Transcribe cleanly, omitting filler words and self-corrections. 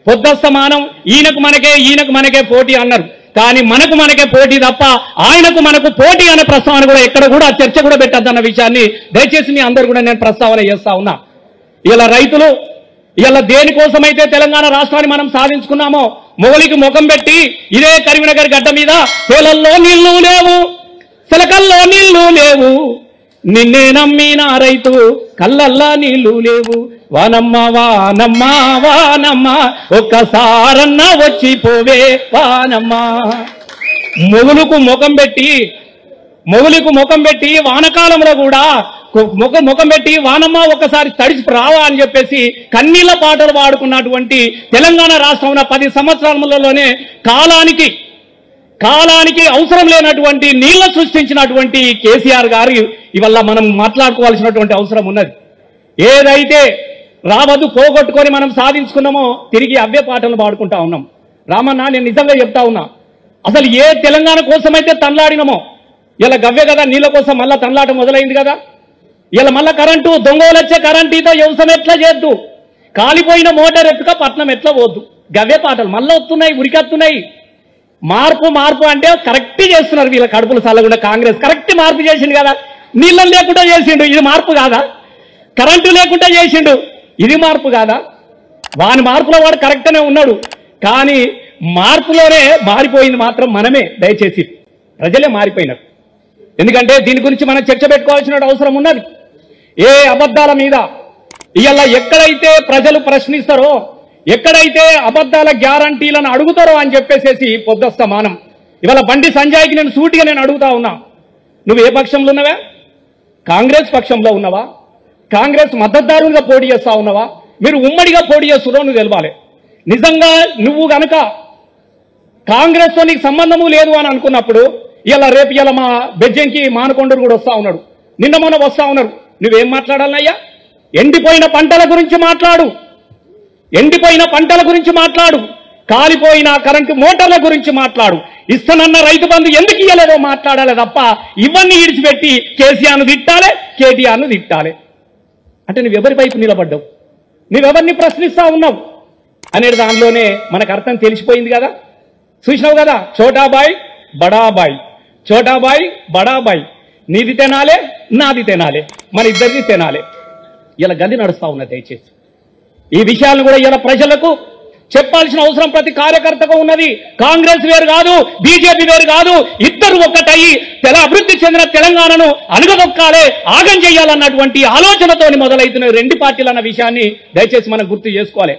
పొద్దస్తమానం ఈయనకు మనకే పోటీ అన్నారు. కానీ మనకే పోటీ తప్ప మనకు పోటీ అనే ప్రస్తావన కూడా ఎక్కడ కూడా చర్చ కూడా పెట్టద్దన్న విషయాన్ని దయచేసి మీ అందరూ కూడా నేను ప్రస్తావన చేస్తా ఉన్నా. ఇలా రైతులు ఇలా దేనికోసమైతే తెలంగాణ రాష్ట్రాన్ని మనం సాధించుకున్నామో మొగలికి ముఖం పెట్టి ఇదే కరీంనగర్ గడ్డ మీద చేలల్లో నీళ్లు లేవు, చిలకల్లో నీళ్లు లేవు, నిన్నే నమ్మిన రైతు కళ్ళల్లా నీళ్లు లేవు, వానమ్మ వానమ్మ వానమ్మ ఒక్కసారన్నా వచ్చి పోవే వానమ్మ. మొగులుకు ముఖం పెట్టి వానకాలంలో కూడా ముఖం పెట్టి వానమ్మ ఒక్కసారి తడిసి రావా అని చెప్పేసి కన్నీళ్ల పాటలు పాడుకున్నటువంటి తెలంగాణ రాష్ట్రంలో 10 సంవత్సరాలలోనే కాలానికి అవసరం లేనటువంటి నీళ్లు సృష్టించినటువంటి కేసీఆర్ గారు ఇవల్ల మనం మాట్లాడుకోవాల్సినటువంటి అవసరం ఉన్నది. ఏదైతే రావద్దు పోగొట్టుకొని మనం సాధించుకున్నామో తిరిగి అవే పాటలు పాడుకుంటా ఉన్నాం. రామన్న, నేను నిజంగా చెప్తా ఉన్నా, అసలు ఏ తెలంగాణ కోసమైతే తనలాడినమో ఇలా గవ్వే కదా నీళ్ళ కోసం మళ్ళా తనలాట మొదలైంది కదా. ఇలా మళ్ళా కరెంటు దొంగలు వచ్చే కరెంటుతో వ్యవసాయం ఎట్లా చేద్దు, కాలిపోయిన మోటార్ ఎత్తుక పట్నం ఎట్లా పోద్దు, గవ్వే పాటలు మళ్ళీ వస్తున్నాయి, ఉరికెత్తున్నాయి. మార్పు అంటే కరెక్ట్ చేస్తున్నారు వీళ్ళ కడుపులు చల్లకుండా. కాంగ్రెస్ కరెక్ట్ మార్పు చేసిండు కదా, నీళ్ళని లేకుండా చేసిండు, ఇది మార్పు కాదా? కరెంటు లేకుండా చేసిండు, ఇది మార్పు కాదా? వాని మార్పులో వాడు కరెక్ట్నే ఉన్నాడు, కానీ మార్పులోనే మారిపోయింది మాత్రం మనమే. దయచేసి ప్రజలే మారిపోయినారు. ఎందుకంటే దీని గురించి మనం చర్చ పెట్టుకోవాల్సిన అవసరం ఉన్నది. ఏ అబద్ధాల మీద ఇవాళ ఎక్కడైతే ప్రజలు ప్రశ్నిస్తారో, ఎక్కడైతే అబద్ధాల గ్యారంటీలను అడుగుతారో అని చెప్పేసి పొద్దస్తమానం ఇవాళ బండి సంజయ్కి నేను సూటిగా అడుగుతా ఉన్నా, నువ్వు ఏ పక్షంలో ఉన్నవా? కాంగ్రెస్ పక్షంలో ఉన్నవా? కాంగ్రెస్ మద్దతుదారులుగా పోటీ చేస్తా ఉన్నావా? మీరు ఉమ్మడిగా పోటీ చేస్తున్నారో నువ్వు తెలవాలి. నిజంగా నువ్వు గనక కాంగ్రెస్తో నీకు సంబంధము లేదు అని అనుకున్నప్పుడు రేపు మా బెజ్జంకి మానకొండరు కూడా వస్తా ఉన్నాడు, నిన్న మొన్న వస్తా ఉన్నారు. నువ్వేం మాట్లాడాలయ్యా? ఎండిపోయిన పంటల గురించి మాట్లాడు, కాలిపోయిన కరెంటు మోటార్ల గురించి మాట్లాడు, ఇస్తానన్న రైతు బంధు ఎందుకు ఇయ్యలేదో మాట్లాడాలి తప్ప ఇవన్నీ ఇడిచిపెట్టి కేసీఆర్ను తిట్టాలి, కేటీఆర్ను తిట్టాలి అంటే నువ్వెవరి వైపు నిలబడ్డావు, నువ్వెవరిని ప్రశ్నిస్తా ఉన్నావు అనేది దానిలోనే మనకు అర్థం తెలిసిపోయింది కదా. చూసినావు కదా, చోటాబాయ్ బడాబాయ్, చోటాబాయ్ బడాబాయ్, నీది తినాలే నాది తినాలే, మన ఇద్దరిది తినాలే. ఇలా గది నడుస్తా ఉన్నది. దయచేసి ఈ విషయాలను కూడా ఇలా ప్రజలకు చెప్పాల్సిన అవసరం ప్రతి కార్యకర్తకు ఉన్నది. కాంగ్రెస్ వేరు కాదు, బీజేపీ వేరు కాదు, ఇద్దరు ఒక్కటయ్యి అభివృద్ధి చెందిన తెలంగాణను అణగదొక్కాలే, ఆగం చేయాలన్నటువంటి ఆలోచనతోని మొదలవుతున్న 2 పార్టీలు అన్న విషయాన్ని దయచేసి మనం గుర్తు చేసుకోవాలి.